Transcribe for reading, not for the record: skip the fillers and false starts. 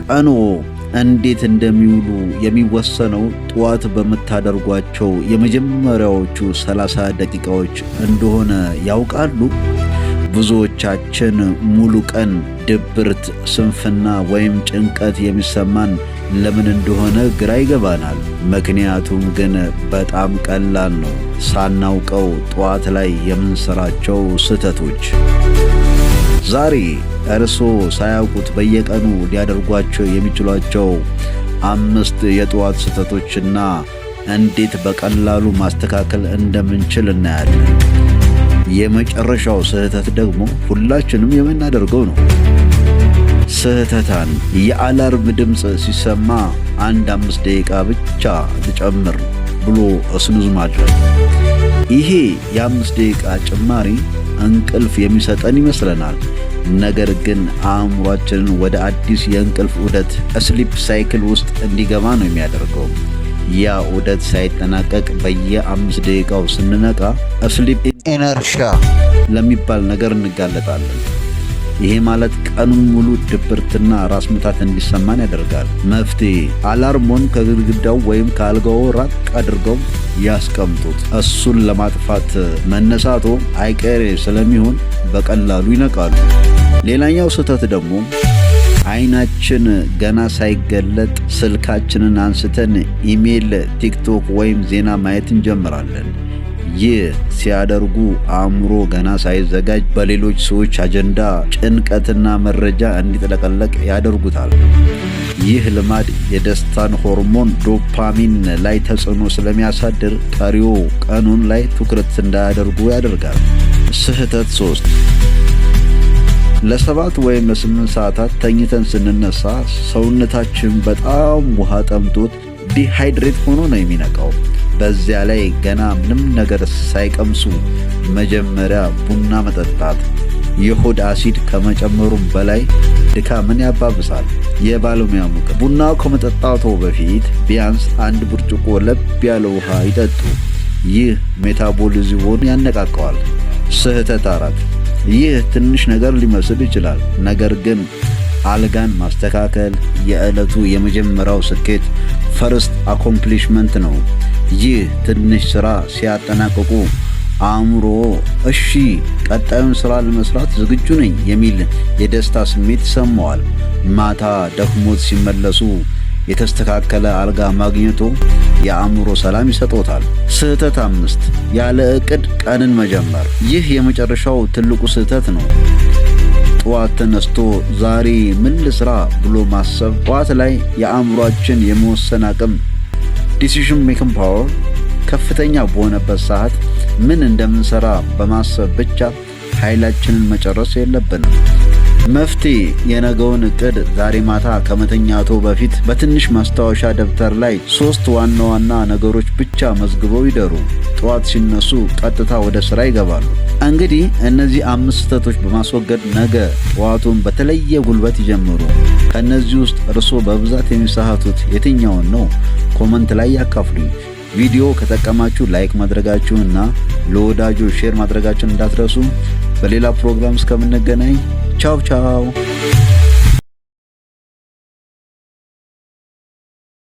ቀኖ እንዴት እንደሚውሉ የሚወሰነው ጠዋት በመታደርጓቸው የመጀመሪያዎቹ 30 ደቂቃዎች እንደሆነ ያውቃሉ? ብዙዎቻችን ሙሉ ቀን ድብርት፣ ስንፍና ወይም ጭንቀት የሚሰማን ለምን እንደሆነ ግራ ይገባናል። ምክንያቱም ግን በጣም ቀላል ነው። ሳናውቀው ጠዋት ላይ የምንሰራቸው ስህተቶች። ዛሬ እርስዎ ሳያውቁት በየቀኑ ሊያደርጓቸው የሚችሏቸው 5 የጠዋት ስህተቶችና እንዴት በቀላሉ ማስተካከል እንደምንችል እናያለን። የመጨረሻው ስህተት ደግሞ ሁላችንም የምናደርገው ነው። ስህተታን የአላርም ድምፅ ሲሰማ 5 ደቂቃ ብቻ ልጨምር ብሎ እስኑዝ ማድረግ። ይሄ የ5 ደቂቃ ጭማሪ እንቅልፍ የሚሰጠን ይመስለናል። ነገር ግን አእምሯችንን ወደ አዲስ የእንቅልፍ ዑደት ስሊፕ ሳይክል ውስጥ እንዲገባ ነው የሚያደርገው። ያ ዑደት ሳይጠናቀቅ በየ5 ደቂቃው ስንነቃ ስሊፕ ኢነርሺያ ለሚባል ነገር እንጋለጣለን። ይሄ ማለት ቀኑን ሙሉ ድብርትና ራስ ምታት እንዲሰማን ያደርጋል። መፍትሄ፣ አላርሞን ከግድግዳው ወይም ከአልጋው ራቅ አድርገው ያስቀምጡት። እሱን ለማጥፋት መነሳቶ አይቀሬ ስለሚሆን በቀላሉ ይነቃሉ። ሌላኛው ስህተት ደግሞ አይናችን ገና ሳይገለጥ ስልካችንን አንስተን ኢሜል፣ ቲክቶክ ወይም ዜና ማየት እንጀምራለን። ይህ ሲያደርጉ አእምሮ ገና ሳይዘጋጅ በሌሎች ሰዎች አጀንዳ፣ ጭንቀትና መረጃ እንዲጥለቀለቅ ያደርጉታል። ይህ ልማድ የደስታን ሆርሞን ዶፓሚን ላይ ተጽዕኖ ስለሚያሳድር ቀሪው ቀኑን ላይ ትኩረት እንዳያደርጉ ያደርጋል። ስህተት 3 ለ7 ወይም ለ8 ሰዓታት ተኝተን ስንነሳ ሰውነታችን በጣም ውሃ ጠምቶት ዲሃይድሬት ሆኖ ነው የሚነቃው። በዚያ ላይ ገና ምንም ነገር ሳይቀምሱ መጀመሪያ ቡና መጠጣት የሆድ አሲድ ከመጨመሩም በላይ ድካምን ያባብሳል። የባለሙያ ምክር፣ ቡናው ከመጠጣቱ በፊት ቢያንስ 1 ብርጭቆ ለብ ያለ ውሃ ይጠጡ። ይህ ሜታቦሊዝሙን ያነቃቀዋል። ስህተት 4 ይህ ትንሽ ነገር ሊመስል ይችላል፣ ነገር ግን አልጋን ማስተካከል የዕለቱ የመጀመሪያው ስኬት ፈርስት አኮምፕሊሽመንት ነው። ይህ ትንሽ ሥራ ሲያጠናቅቁ አእምሮ እሺ ቀጣዩን ሥራ ለመስራት ዝግጁ ነኝ የሚል የደስታ ስሜት ይሰማዋል። ማታ ደክሞት ሲመለሱ የተስተካከለ አልጋ ማግኘቱ የአእምሮ ሰላም ይሰጦታል። ስህተት 5 ያለ ዕቅድ ቀንን መጀመር። ይህ የመጨረሻው ትልቁ ስህተት ነው። ጠዋት ተነስቶ ዛሬ ምን ልስራ ብሎ ማሰብ ጠዋት ላይ የአእምሯችን የመወሰን አቅም ዲሲዥን ሜኪንግ ፓወር ከፍተኛ በሆነበት ሰዓት ምን እንደምንሰራ በማሰብ ብቻ ኃይላችንን መጨረስ የለብንም። መፍትሄ፣ የነገውን ዕቅድ ዛሬ ማታ ከመተኛቶ በፊት በትንሽ ማስታወሻ ደብተር ላይ 3 ዋና ዋና ነገሮች ብቻ መዝግበው ይደሩ። ጠዋት ሲነሱ ቀጥታ ወደ ሥራ ይገባሉ። እንግዲህ እነዚህ 5 ስህተቶች በማስወገድ ነገ ጠዋቱን በተለየ ጉልበት ይጀምሩ። ከነዚህ ውስጥ እርስዎ በብዛት የሚሳሳቱት የትኛውን ነው? ኮመንት ላይ ያካፍሉኝ። ቪዲዮ ከጠቀማችሁ ላይክ ማድረጋችሁንና ለወዳጆች ሼር ማድረጋችሁን እንዳትረሱ። በሌላ ፕሮግራም እስከምንገናኝ ቻው ቻው።